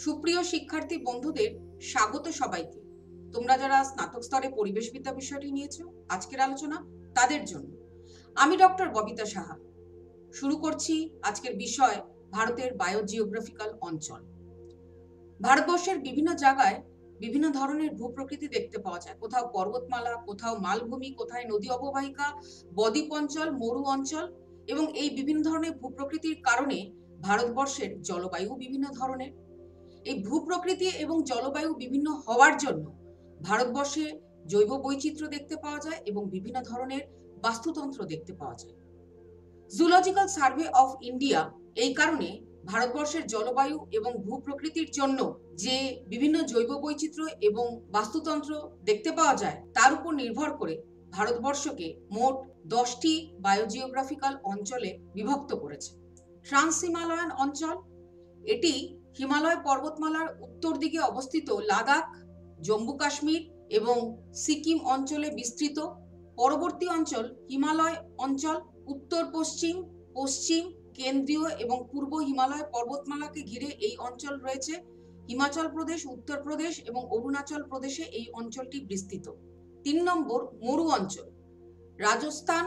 সুপ্রিয় শিক্ষার্থী বন্ধুদের স্বাগত সবাইকে। তোমরা যারা স্নাতক স্তরে পরিবেশবিদ্যা বিষয়টি নিয়েছো আজকের আলোচনা তাদের জন্য। আমি ডক্টর ববিতা সাহা। শুরু করছি আজকের বিষয় ভারতের বায়োজিওগ্রাফিক্যাল অঞ্চল। ভারতবর্ষের বিভিন্ন জায়গায় বিভিন্ন ধরনের ভূপ্রকৃতি দেখতে পাওয়া যায়। কোথাও পর্বতমালা, কোথাও মালভূমি, কোথায় নদী অববাহিকা, বদ্বীপ অঞ্চল, মরু অঞ্চল, এবং এই বিভিন্ন ধরনের ভূপ্রকৃতির কারণে ভারতবর্ষের জলবায়ু বিভিন্ন ধরনের। এই ভূপ্রকৃতি এবং জলবায়ু বিভিন্ন হওয়ার জন্য ভারতবর্ষে জৈব বৈচিত্র্য দেখতে পাওয়া যায় এবং বিভিন্ন ধরনের বাস্তুতন্ত্র দেখতে পাওয়া যায়। জুলজিক্যাল সার্ভে অফ ইন্ডিয়া এই কারণে ভারতবর্ষের জলবায়ু এবং ভূপ্রকৃতির জন্য যে বিভিন্ন জৈব বৈচিত্র্য এবং বাস্তুতন্ত্র দেখতে পাওয়া যায় তার উপর নির্ভর করে ভারতবর্ষকে মোট 10টি বায়োজিওগ্রাফিক্যাল অঞ্চলে বিভক্ত করেছে। ট্রান্স হিমালয়ান অঞ্চল, এটি হিমালয় পর্বতমালার উত্তর দিকে অবস্থিত লাদাখ, জম্মু কাশ্মীর এবং সিকিম অঞ্চলে বিস্তৃত। পরবর্তী অঞ্চল হিমালয় অঞ্চল, উত্তর পশ্চিম, পশ্চিম, কেন্দ্রীয় এবং পূর্ব হিমালয় পর্বতমালাকে ঘিরে এই অঞ্চল রয়েছে। হিমাচল প্রদেশ, উত্তরপ্রদেশ এবং অরুণাচল প্রদেশে এই অঞ্চলটি বিস্তৃত। 3 নম্বর মরু অঞ্চল, রাজস্থান,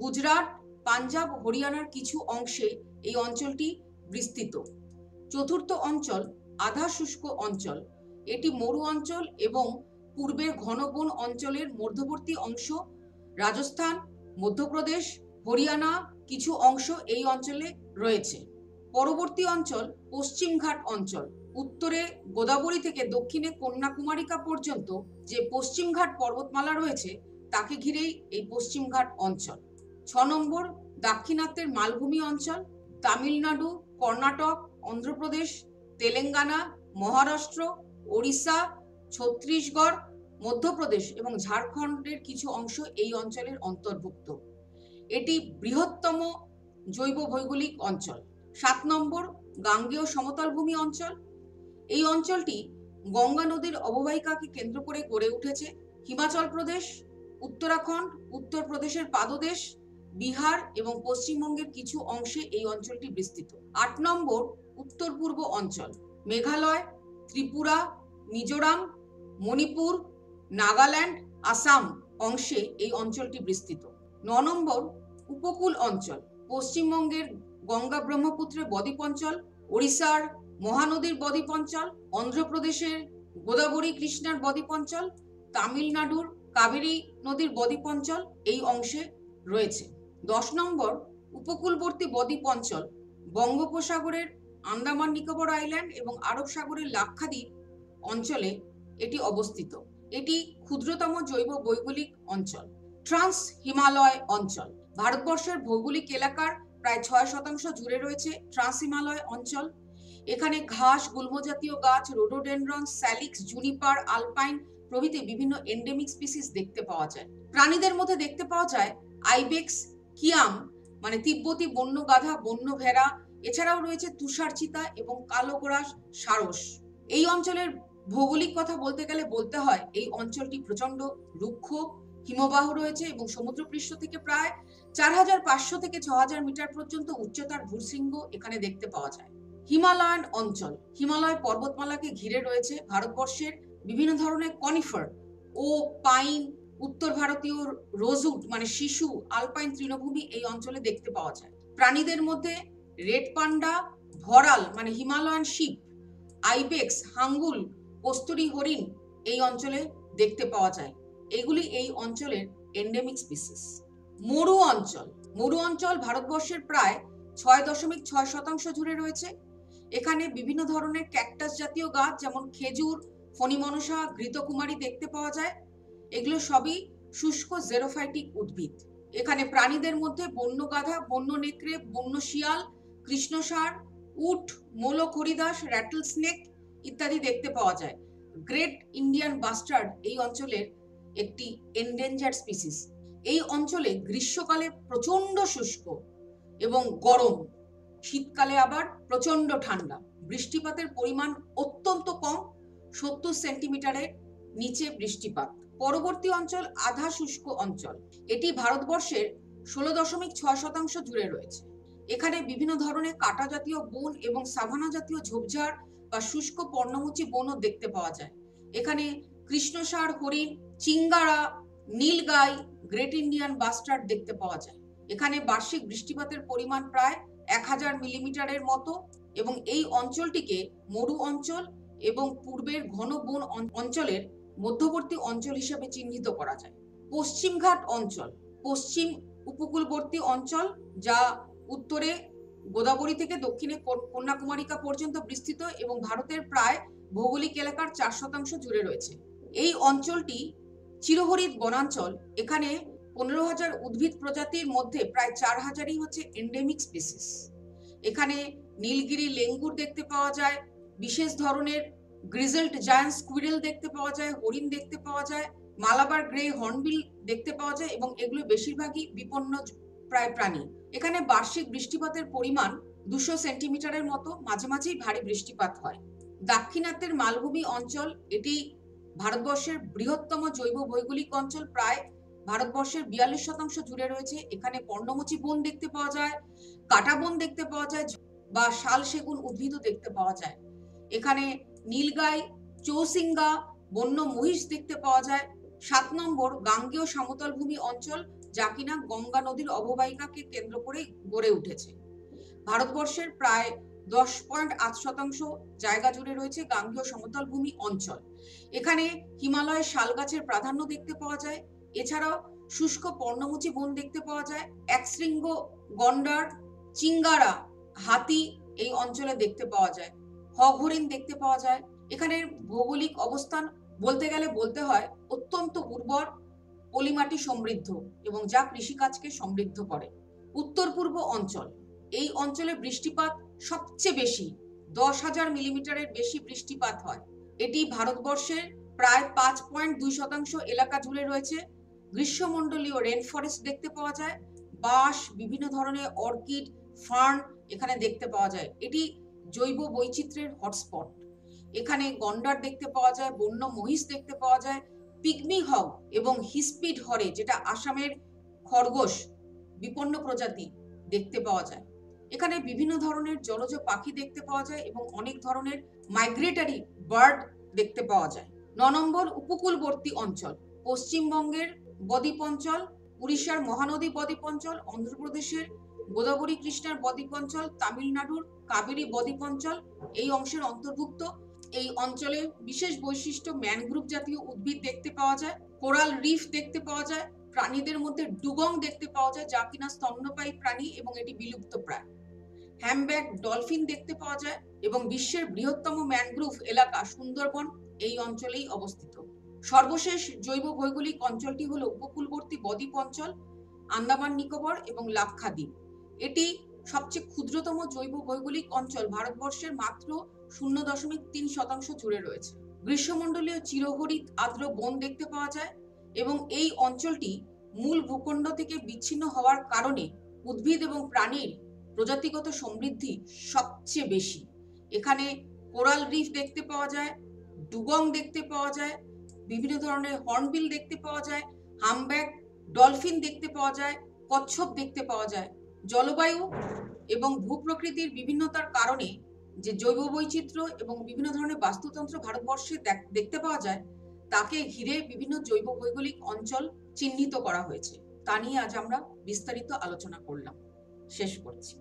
গুজরাট, পাঞ্জাব, হরিয়ানার কিছু অংশে এই অঞ্চলটি বিস্তৃত। চতুর্থ অঞ্চল আধা শুষ্ক অঞ্চল, এটি মরু অঞ্চল এবং পূর্বের ঘন বন অঞ্চলের মধ্যবর্তী অংশ। রাজস্থান, মধ্যপ্রদেশ, হরিয়ানা কিছু অংশ এই অঞ্চলে রয়েছে। পরবর্তী অঞ্চল পশ্চিমঘাট অঞ্চল, উত্তরে গোদাবরী থেকে দক্ষিণে কন্যাকুমারিকা পর্যন্ত যে পশ্চিমঘাট পর্বতমালা রয়েছে তাকে ঘিরেই এই পশ্চিমঘাট অঞ্চল। 6 নম্বর দাক্ষিণাত্যের মালভূমি অঞ্চল, তামিলনাড়ু, কর্ণাটক, অন্ধ্রপ্রদেশ, তেলেঙ্গানা, মহারাষ্ট্র, ওড়িশা, ছত্তিশগড়, মধ্যপ্রদেশ এবং ঝাড়খণ্ডের কিছু অংশ এই অঞ্চলের অন্তর্ভুক্ত। এটি বৃহত্তম জৈব ভৌগোলিক অঞ্চল। 7 নম্বর গাঙ্গেয় সমতলভূমি অঞ্চল, এই অঞ্চলটি গঙ্গা নদীর অববাহিকাকে কেন্দ্র করে গড়ে উঠেছে। হিমাচল প্রদেশ, উত্তরাখণ্ড, উত্তরপ্রদেশের পাদদেশ, বিহার এবং পশ্চিমবঙ্গের কিছু অংশে এই অঞ্চলটি বিস্তৃত। 8 নম্বর উত্তর পূর্ব অঞ্চল, মেঘালয়, ত্রিপুরা, মিজোরাম, মণিপুর, নাগাল্যান্ড, আসাম অংশে এই অঞ্চলটি বিস্তৃত। 9 নম্বর উপকূল অঞ্চল, পশ্চিমবঙ্গের গঙ্গা ব্রহ্মপুত্রের বদ্বীপ অঞ্চল, ওড়িশার মহানদীর বদ্বীপ অঞ্চল, অন্ধ্রপ্রদেশের গোদাবরী কৃষ্ণার বদ্বীপ অঞ্চল, তামিলনাড়ুর কাবেরী নদীর বদ্বীপ অঞ্চল এই অংশে রয়েছে। 10 নম্বর উপকূলবর্তী বদ্বীপ অঞ্চল, বঙ্গোপসাগরের আন্দামান নিকোবর আইল্যান্ড এবং আরব সাগরের লাক্ষাদ্বীপ অঞ্চলে এটি অবস্থিত। এটি ক্ষুদ্রতম জৈব ভৌগোলিক অঞ্চল। ট্রান্স হিমালয় অঞ্চল, ভারতবর্ষের ভৌগোলিক এলাকার প্রায় 6% জুড়ে রয়েছে ট্রান্স হিমালয় অঞ্চল। এখানে ঘাস, গুল্মজাতীয় গাছ, রোডোডেনড্রন, স্যালিক্স, জুনিপার, আলপাইন প্রভৃতি বিভিন্ন এন্ডেমিক স্পিসিস দেখতে পাওয়া যায়। প্রাণীদের মধ্যে দেখতে পাওয়া যায় আইবেক্স, কিয়াম মানে তিব্বতী বন্য গাধা, বন্য ভেড়া, এছাড়াও রয়েছে তুষার চিতা এবং কালো গোরাস সারস। এই অঞ্চলের ভৌগোলিক কথা বলতে গেলে বলতে হয় এই অঞ্চলটি প্রচন্ড রুক্ষ, হিমবাহ রয়েছে এবং সমুদ্রপৃষ্ঠ থেকে প্রায় 4500 থেকে 6000 মিটার পর্যন্ত উচ্চতার ভূশৃঙ্গ এখানে দেখতে পাওয়া যায়। হিমালয়ান অঞ্চল, হিমালয় পর্বতমালাকে ঘিরে রয়েছে ভারতবর্ষের বিভিন্ন ধরনের কনিফার ও পাইন, উত্তর ভারতীয় রোজউড মানে শিশু, আলপাইন তৃণভূমি এই অঞ্চলে দেখতে পাওয়া যায়। প্রাণীদের মধ্যে রেড পান্ডা, ভরাল মানে হিমালয়ান শিপ, আইবেক্স, হাঙ্গুল, কস্তুরী হরিণ এই অঞ্চলে দেখতে পাওয়া যায়। এগুলি এই অঞ্চলের এন্ডেমিক স্পিসিস। মরু অঞ্চল, মরু অঞ্চল ভারতবর্ষের প্রায় 6.6% জুড়ে রয়েছে। এখানে বিভিন্ন ধরনের ক্যাকটাস জাতীয় গাছ যেমন খেজুর, ফণিমনসা, ঘৃতকুমারী দেখতে পাওয়া যায়। এগুলো সবই শুষ্ক জেরোফাইটিক উদ্ভিদ। এখানে প্রাণীদের মধ্যে বন্য গাধা, বন্য নেকড়ে, বন্য শিয়াল, কৃষ্ণসার, উট, মোলক হরিদাস, র্যাটল স্নেক ইত্যাদি দেখতে পাওয়া যায়। গ্রেট ইন্ডিয়ান বাস্টার্ড এই অঞ্চলের একটি এন্ডেঞ্জার্ড স্পিসিস। এই অঞ্চলে গ্রীষ্মকালে প্রচন্ড শুষ্ক এবং গরম, শীতকালে আবার প্রচন্ড ঠান্ডা। বৃষ্টিপাতের পরিমাণ অত্যন্ত কম, 70 সেন্টিমিটারের নিচে বৃষ্টিপাত। পরবর্তী অঞ্চল আধা শুষ্ক অঞ্চল, এটি ভারতবর্ষের 16.6% জুড়ে রয়েছে। এখানে বিভিন্ন ধরনের কাটা জাতীয় বন এবং সাভানা জাতীয় ঝোপঝাড় বা শুষ্ক পর্ণমোচী বনও দেখতে পাওয়া যায়। এখানে কৃষ্ণসার হরিণ, চিঙ্গারা, নীলগাই, গ্রেট ইন্ডিয়ান বাস্টার্ড দেখতে পাওয়া যায়। এখানে বার্ষিক বৃষ্টিপাতের পরিমাণ প্রায় 1000 মিলিমিটারের মতো এবং এই অঞ্চলটিকে মরু অঞ্চল এবং পূর্বের ঘন বন অঞ্চলের মধ্যবর্তী অঞ্চল হিসেবে চিহ্নিত করা যায়। পশ্চিমঘাট অঞ্চল পশ্চিম উপকূলবর্তী অঞ্চল, যা উত্তরে গোদাবরী থেকে দক্ষিণে কন্যাকুমারিকা পর্যন্ত বিস্তৃত এবং ভারতের প্রায় ভৌগোলিক এলাকার 4% জুড়ে রয়েছে। এই অঞ্চলটি চিরহরিৎ বনাঞ্চল। এখানে 15,000 উদ্ভিদ প্রজাতির মধ্যে প্রায় 4,000ই হচ্ছে এন্ডেমিক স্পিসিস। এখানে নীলগিরি লেঙ্গুর দেখতে পাওয়া যায়, বিশেষ ধরনের গ্রিজেলড জায়ান্ট স্কুইরেল দেখতে পাওয়া যায়, হরিণ দেখতে পাওয়া যায়, মালাবার গ্রে হর্নবিল দেখতে পাওয়া যায় এবং এগুলো বেশিরভাগই বিপন্ন প্রায় প্রাণী। এখানে বার্ষিক বৃষ্টিপাতের পরিমাণ 200 সেন্টিমিটারের মতো, মাঝে মাঝেই ভারী বৃষ্টিপাত হয়। দাক্ষিণাত্যের মালভূমি অঞ্চল, এটি ভারতবর্ষের বৃহত্তম জৈব ভৌগোলিক অঞ্চল, প্রায় ভারতবর্ষের 42% জুড়ে রয়েছে। এখানে পর্ণমোচী বন দেখতে পাওয়া যায়, কাটা বন দেখতে পাওয়া যায় বা শাল সেগুন উদ্ভিদও দেখতে পাওয়া যায়। এখানে নীলগাই, চৌসিঙ্গা, বন্য মহিষ দেখতে পাওয়া যায়। 7 নম্বর গাঙ্গেয় সমতল ভূমি অঞ্চল, যা কিনা গঙ্গা নদীর অববাহিকাকে কেন্দ্র করে গড়ে উঠেছে। ভারতবর্ষের প্রায় 10.8% জায়গা জুড়ে রয়েছে গাঙ্গেয় সমতল ভূমি অঞ্চল। এখানে হিমালয়ের শাল গাছের প্রাধান্য দেখতে পাওয়া যায়। এছাড়াও শুষ্ক পর্ণমোচী বন দেখতে পাওয়া যায়। একশৃঙ্গ গন্ডার, চিঙ্গারা, হাতি এই অঞ্চলে দেখতে পাওয়া যায়। হগ হরিণ দেখতে পাওয়া যায়। এখানে ভৌগোলিক অবস্থান বলতে গেলে বলতে হয় অত্যন্ত উর্বর, পলিমাটি সমৃদ্ধ এবং যা কৃষিকাজকে সমৃদ্ধ করে। উত্তর পূর্ব অঞ্চল, এই অঞ্চলে বৃষ্টিপাত সবচেয়ে বেশি, 10,000 মিলিমিটারের বেশি বৃষ্টিপাত হয়। এটি ভারতবর্ষের প্রায় 5.2% এলাকা জুড়ে রয়েছে। গ্রীষ্মমণ্ডলীয় রেন ফরেস্ট দেখতে পাওয়া যায়। বাঁশ, বিভিন্ন ধরনের অর্কিড, ফার্ন এখানে দেখতে পাওয়া যায়। এটি জৈব বৈচিত্র্যের হটস্পট। এখানে গন্ডার দেখতে পাওয়া যায়, বন্য মহিষ দেখতে পাওয়া যায়, পিগমি হগ এবং হিসপিড হরে, যেটা আসামের খরগোশ, বিপন্ন প্রজাতি দেখতে পাওয়া যায়। এখানে বিভিন্ন ধরনের জলজ পাখি দেখতে পাওয়া যায় এবং অনেক ধরনের মাইগ্রেটরি বার্ড দেখতে পাওয়া যায়। 9 নম্বর উপকূলবর্তী অঞ্চল, পশ্চিমবঙ্গের বদ্বীপ অঞ্চল, উড়িষ্যার মহানদী বদ্বীপ অঞ্চল, অন্ধ্রপ্রদেশের গোদাবরী কৃষ্ণার বদ্বীপ অঞ্চল, তামিলনাড়ুর কাবেরী বদ্বীপ অঞ্চল এই অংশের অন্তর্ভুক্ত। এই অঞ্চলে বিশেষ বৈশিষ্ট্য ম্যানগ্রোভ জাতীয় উদ্ভিদ দেখতে পাওয়া যায়, কোরাল রিফ দেখতে পাওয়া যায়, প্রাণীদের মধ্যে ডুগং দেখতে পাওয়া যায়, যা কিনা স্তন্যপায়ী প্রাণী এবং এটি বিলুপ্ত প্রায়। হ্যামব্যাক ডলফিন দেখতে পাওয়া যায় এবং বিশ্বের বৃহত্তম ম্যানগ্রোভ এলাকা সুন্দরবন এই অঞ্চলেই অবস্থিত। সর্বশেষ জৈব ভৌগোলিক অঞ্চলটি হলো উপকূলবর্তী বদ্বীপ অঞ্চল, আন্দামান নিকোবর এবং লাক্ষাদ্বীপ। এটি সবচেয়ে ক্ষুদ্রতম জৈব ভৌগোলিক অঞ্চল, ভারতবর্ষের মাত্র 0.3% জুড়ে রয়েছে। গ্রীষ্মমণ্ডলীয় চিরহরিৎ আর্দ্র বন দেখতে পাওয়া যায় এবং এই অঞ্চলটি মূল ভূখণ্ড থেকে বিচ্ছিন্ন হওয়ার কারণে উদ্ভিদ এবং প্রাণীর প্রজাতিগত সমৃদ্ধি সবচেয়ে বেশি। এখানে কোরাল রিফ দেখতে পাওয়া যায়, ডুগং দেখতে পাওয়া যায়, বিভিন্ন ধরনের হর্নবিল দেখতে পাওয়া যায়, হামব্যাক ডলফিন দেখতে পাওয়া যায়, কচ্ছপ দেখতে পাওয়া যায়। জলবায়ু এবং ভূপ্রকৃতির বিভিন্নতার কারণে যে জৈব বৈচিত্র্য এবং বিভিন্ন ধরনের বাস্তুতন্ত্র ভারতবর্ষে দেখতে পাওয়া যায়, তাকে ঘিরে বিভিন্ন জৈব ভৌগোলিক অঞ্চল চিহ্নিত করা হয়েছে। তা নিয়ে আজ আমরা বিস্তারিত আলোচনা করলাম। শেষ করছি।